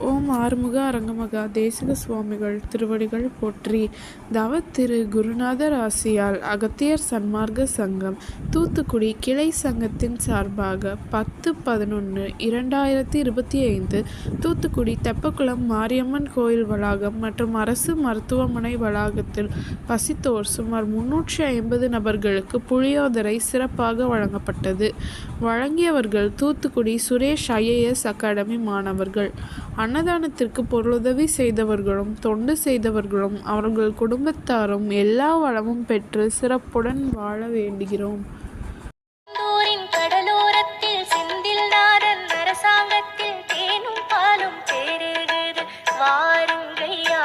ஓம் ஆறுமுக அரங்கமகா தேசிக சுவாமிகள் திருவடிகள் போற்றி. தவ திரு குருநாதர் ஆசியால் அகத்தியர் சன்மார்க்க சங்கம் தூத்துக்குடி கிளை சங்கத்தின் சார்பாக 10/11/2025 தூத்துக்குடி தெப்பக்குளம் மாரியம்மன் கோயில் வளாகம் மற்றும் அரசு மருத்துவமனை வளாகத்தில் பசித்தோர் சுமார் 350 நபர்களுக்கு புளியோதரை சிறப்பாக வழங்கப்பட்டது. வழங்கியவர்கள் தூத்துக்குடி சுரேஷ் IAS அகாடமி மாணவர்கள். அன்னதானத்திற்கு பொருளுதவி செய்தவர்களும் தொண்டு செய்தவர்களும் அவர்கள் குடும்பத்தாரும் எல்லா வளமும் பெற்று சிறப்புடன் வாழ வேண்டுகிறோம். கடலோரத்தில் செந்தில்நாதன் அரசாங்கத்தில் தேனும் பாலும் பெருகுது. வாருங்கய்யா,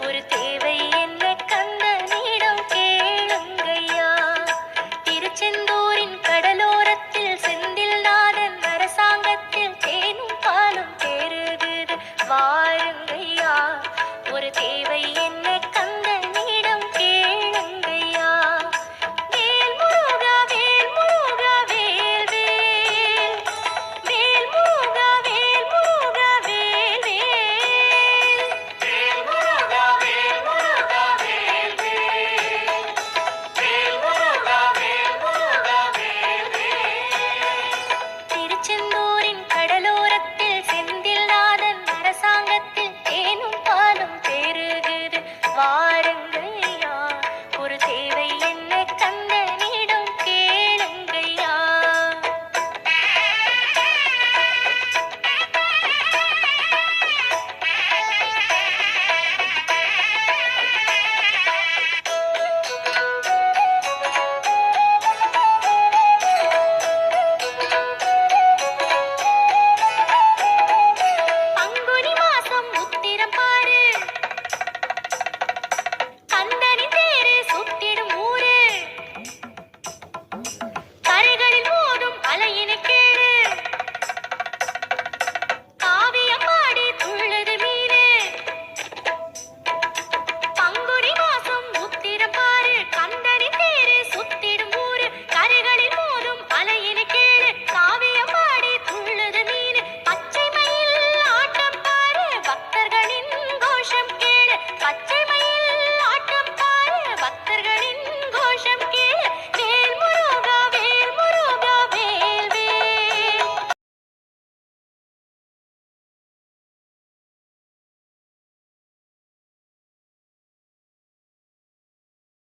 ஒரு தேவை என்ன கந்தனிடம் கேளுங்கய்யா. திருச்செந்தூரின் கடலோரத்தில் செந்தில்நாதன் அரசாங்கத்தில் தேனும் பாலும் பெருகுது. வாரு